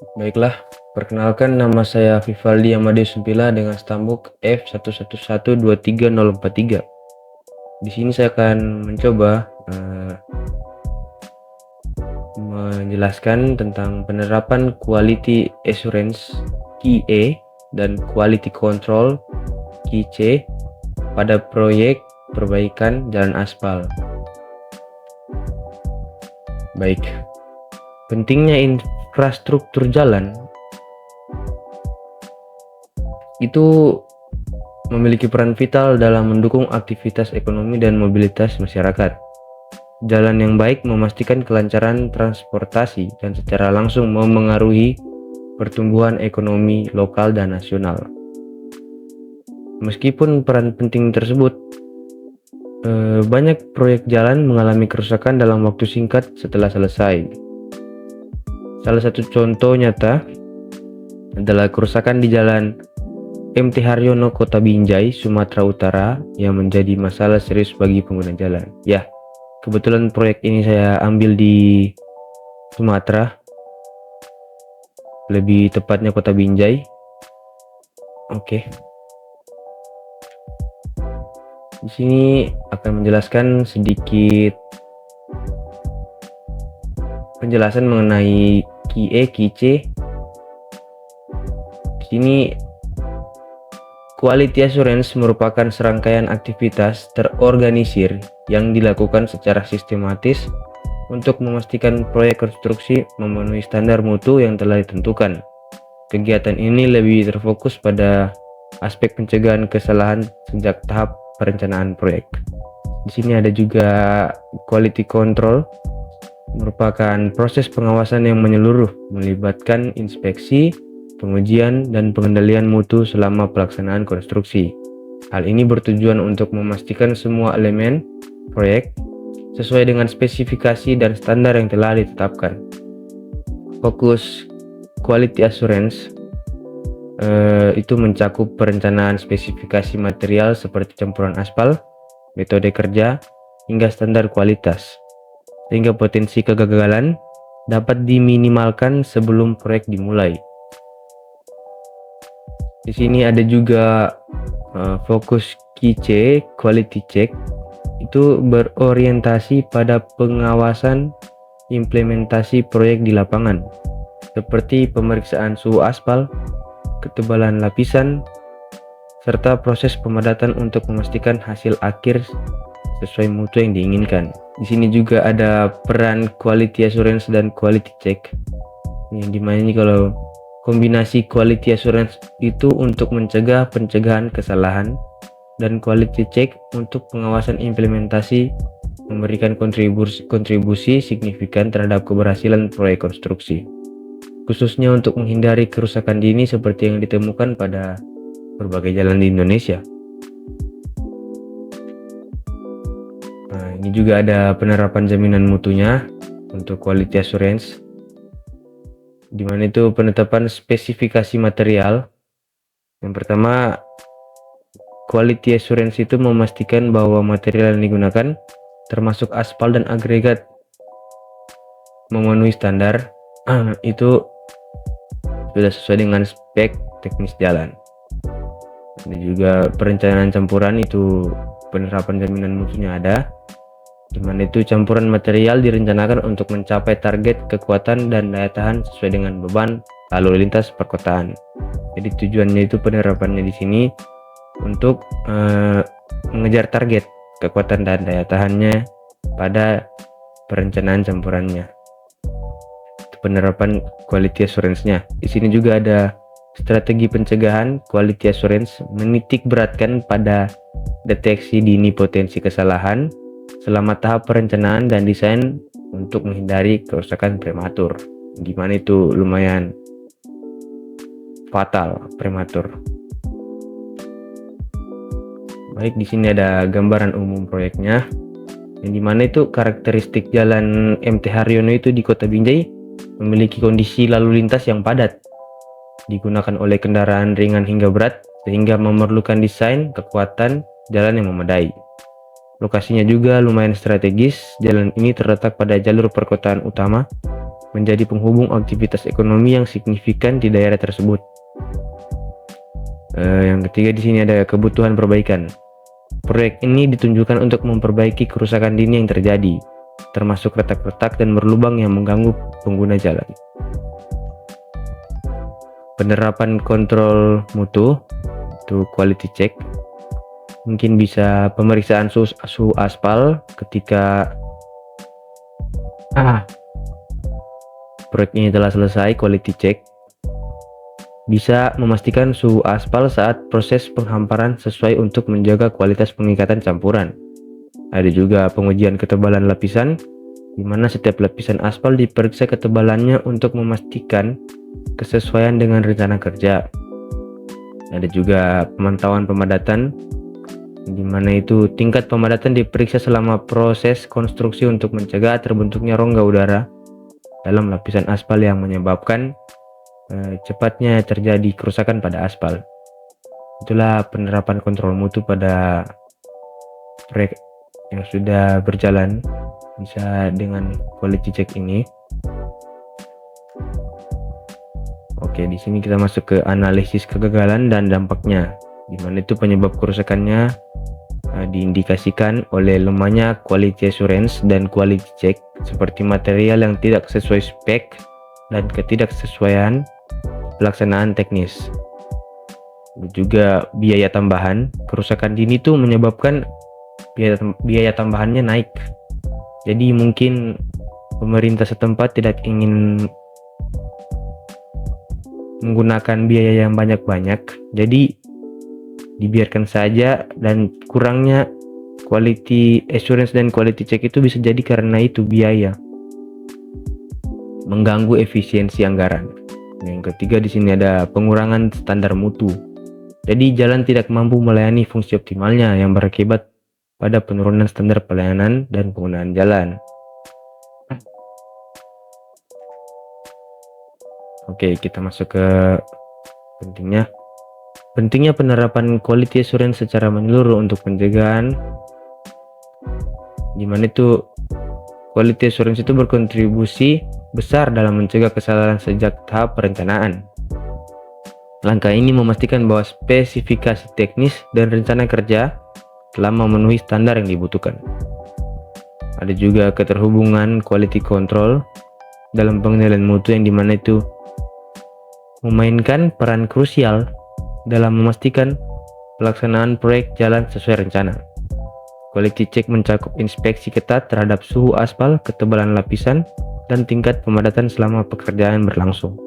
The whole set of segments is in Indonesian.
Baiklah, perkenalkan nama saya Vivaldi Amadeus Sumpila dengan stambuk F11123043. Di sini saya akan mencoba menjelaskan tentang penerapan Quality Assurance QA dan Quality Control QC pada proyek perbaikan jalan aspal. Baik, pentingnya infrastruktur jalan itu memiliki peran vital dalam mendukung aktivitas ekonomi dan mobilitas masyarakat. Jalan yang baik memastikan kelancaran transportasi dan secara langsung memengaruhi pertumbuhan ekonomi lokal dan nasional. Meskipun peran penting tersebut, banyak proyek jalan mengalami kerusakan dalam waktu singkat setelah selesai. Salah satu contoh nyata adalah kerusakan di Jalan MT Haryono, Kota Binjai, Sumatera Utara yang menjadi masalah serius bagi pengguna jalan. Ya, kebetulan proyek ini saya ambil di Sumatera, lebih tepatnya Kota Binjai. Oke. Di sini akan menjelaskan sedikit penjelasan mengenai QE, QC. Di sini Quality Assurance merupakan serangkaian aktivitas terorganisir yang dilakukan secara sistematis untuk memastikan proyek konstruksi memenuhi standar mutu yang telah ditentukan. Kegiatan ini lebih terfokus pada aspek pencegahan kesalahan sejak tahap perencanaan proyek. Di sini ada juga quality control, merupakan proses pengawasan yang menyeluruh melibatkan inspeksi, pengujian, dan pengendalian mutu selama pelaksanaan konstruksi. Hal ini bertujuan untuk memastikan semua elemen proyek sesuai dengan spesifikasi dan standar yang telah ditetapkan. Fokus quality assurance itu mencakup perencanaan spesifikasi material seperti campuran aspal, metode kerja, hingga standar kualitas, sehingga potensi kegagalan dapat diminimalkan sebelum proyek dimulai. Di sini ada juga fokus QC, quality check, itu berorientasi pada pengawasan implementasi proyek di lapangan, seperti pemeriksaan suhu aspal, ketebalan lapisan, serta proses pemadatan untuk memastikan hasil akhir sesuai mutu yang diinginkan. Di sini juga ada peran quality assurance dan quality check, yang dimana ini kalau kombinasi quality assurance itu untuk mencegah pencegahan kesalahan dan quality check untuk pengawasan implementasi, memberikan kontribusi signifikan terhadap keberhasilan proyek konstruksi, khususnya untuk menghindari kerusakan dini seperti yang ditemukan pada berbagai jalan di Indonesia. Nah, ini juga ada penerapan jaminan mutunya untuk quality assurance, di mana itu penetapan spesifikasi material. Yang pertama, quality assurance itu memastikan bahwa material yang digunakan, termasuk aspal dan agregat, memenuhi standar. Itu sudah sesuai dengan spek teknis jalan. Dan juga perencanaan campuran itu penerapan jaminan mutunya ada, dimana itu campuran material direncanakan untuk mencapai target kekuatan dan daya tahan sesuai dengan beban lalu lintas perkotaan. Jadi tujuannya itu penerapannya di sini untuk mengejar target kekuatan dan daya tahannya pada perencanaan campurannya. Penerapan quality assurance-nya. Di sini juga ada strategi pencegahan quality assurance, menitik beratkan pada deteksi dini potensi kesalahan selama tahap perencanaan dan desain untuk menghindari kerusakan prematur. Gimana itu lumayan fatal prematur. Baik, di sini ada gambaran umum proyeknya, yang dimana itu karakteristik jalan MT Haryono itu di Kota Binjai memiliki kondisi lalu lintas yang padat, digunakan oleh kendaraan ringan hingga berat, sehingga memerlukan desain kekuatan jalan yang memadai. Lokasinya juga lumayan strategis. Jalan ini terletak pada jalur perkotaan utama menjadi penghubung aktivitas ekonomi yang signifikan di daerah tersebut. Yang ketiga di sini ada kebutuhan perbaikan. Proyek ini ditunjukkan untuk memperbaiki kerusakan dini yang terjadi, termasuk retak-retak dan berlubang yang mengganggu pengguna jalan. Penerapan kontrol mutu itu quality check, mungkin bisa pemeriksaan suhu aspal ketika proyek ini telah selesai. Quality check bisa memastikan suhu aspal saat proses penghamparan sesuai untuk menjaga kualitas pengikatan campuran. Ada juga pengujian ketebalan lapisan, di mana setiap lapisan aspal diperiksa ketebalannya untuk memastikan kesesuaian dengan rencana kerja. Ada juga pemantauan pemadatan, di mana itu tingkat pemadatan diperiksa selama proses konstruksi untuk mencegah terbentuknya rongga udara dalam lapisan aspal yang menyebabkan cepatnya terjadi kerusakan pada aspal. Itulah penerapan kontrol mutu pada proyek yang sudah berjalan, bisa dengan quality check ini. Oke, di sini kita masuk ke analisis kegagalan dan dampaknya, di mana itu penyebab kerusakannya diindikasikan oleh lemahnya quality assurance dan quality check, seperti material yang tidak sesuai spek dan ketidaksesuaian pelaksanaan teknis. Juga biaya tambahan. Kerusakan dini itu menyebabkan biaya tambahannya naik. Jadi mungkin pemerintah setempat tidak ingin menggunakan biaya yang banyak-banyak, jadi dibiarkan saja, dan kurangnya quality assurance dan quality check itu bisa jadi karena itu biaya, mengganggu efisiensi anggaran. Yang ketiga di sini ada pengurangan standar mutu. Jadi jalan tidak mampu melayani fungsi optimalnya yang berakibat pada penurunan standar pelayanan dan penggunaan jalan. Oke, kita masuk ke pentingnya penerapan quality assurance secara menyeluruh untuk pencegahan, di mana itu quality assurance itu berkontribusi besar dalam mencegah kesalahan sejak tahap perencanaan. Langkah ini memastikan bahwa spesifikasi teknis dan rencana kerja telah memenuhi standar yang dibutuhkan. Ada juga keterhubungan quality control dalam pengendalian mutu, yang dimana itu memainkan peran krusial dalam memastikan pelaksanaan proyek jalan sesuai rencana. Quality check mencakup inspeksi ketat terhadap suhu aspal, ketebalan lapisan, dan tingkat pemadatan selama pekerjaan berlangsung.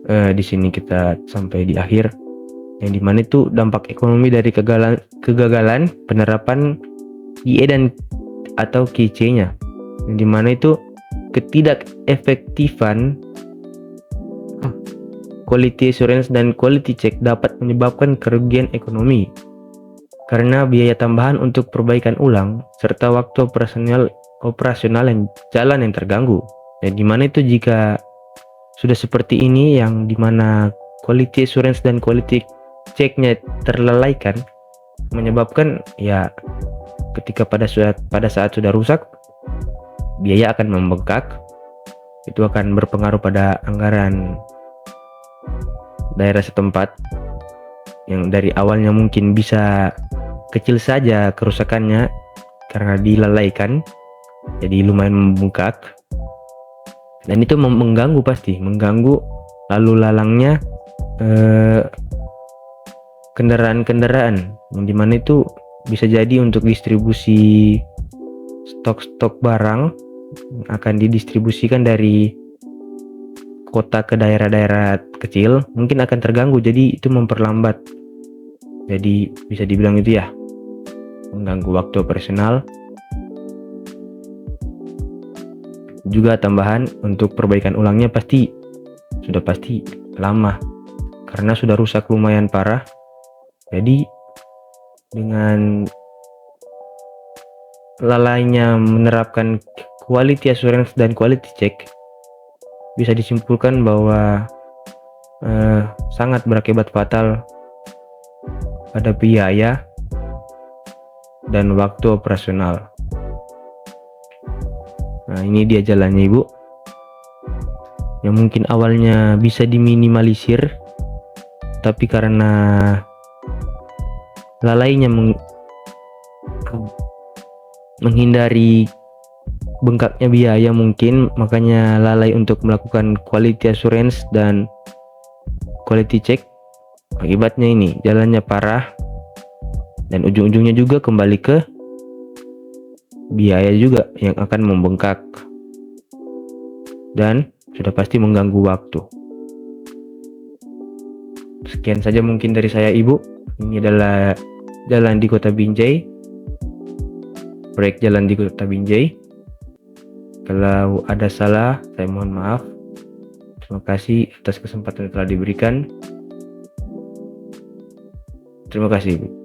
Di sini kita sampai di akhir, yang dimana itu dampak ekonomi dari kegagalan penerapan IE dan atau KC-nya, yang dimana itu ketidakefektifan quality assurance dan quality check dapat menyebabkan kerugian ekonomi karena biaya tambahan untuk perbaikan ulang serta waktu operasional yang jalan yang terganggu. Dan dimana itu jika sudah seperti ini, yang dimana quality assurance dan quality checknya terlalaikan, menyebabkan ya ketika pada saat sudah rusak, biaya akan membengkak. Itu akan berpengaruh pada anggaran daerah setempat, yang dari awalnya mungkin bisa kecil saja kerusakannya karena dilalaikan, jadi lumayan membengkak, dan itu mengganggu lalu lalangnya kendaraan-kendaraan, yang dimana itu bisa jadi untuk distribusi stok-stok barang akan didistribusikan dari kota ke daerah-daerah kecil, mungkin akan terganggu, jadi itu memperlambat. Jadi bisa dibilang itu ya mengganggu waktu operasional. Juga tambahan untuk perbaikan ulangnya pasti lama karena sudah rusak lumayan parah. Jadi dengan lalainya menerapkan quality assurance dan quality check, bisa disimpulkan bahwa sangat berakibat fatal pada biaya dan waktu operasional. Nah, ini dia jalannya Ibu, yang mungkin awalnya bisa diminimalisir, tapi karena lalainya menghindari bengkaknya biaya mungkin, makanya lalai untuk melakukan quality assurance dan quality check. Akibatnya ini jalannya parah dan ujung-ujungnya juga kembali ke biaya juga yang akan membengkak dan sudah pasti mengganggu waktu. Sekian saja mungkin dari saya Ibu. Ini adalah jalan di Kota Binjai, proyek jalan di Kota Binjai. Kalau ada salah, saya mohon maaf. Terima kasih atas kesempatan yang telah diberikan. Terima kasih Ibu.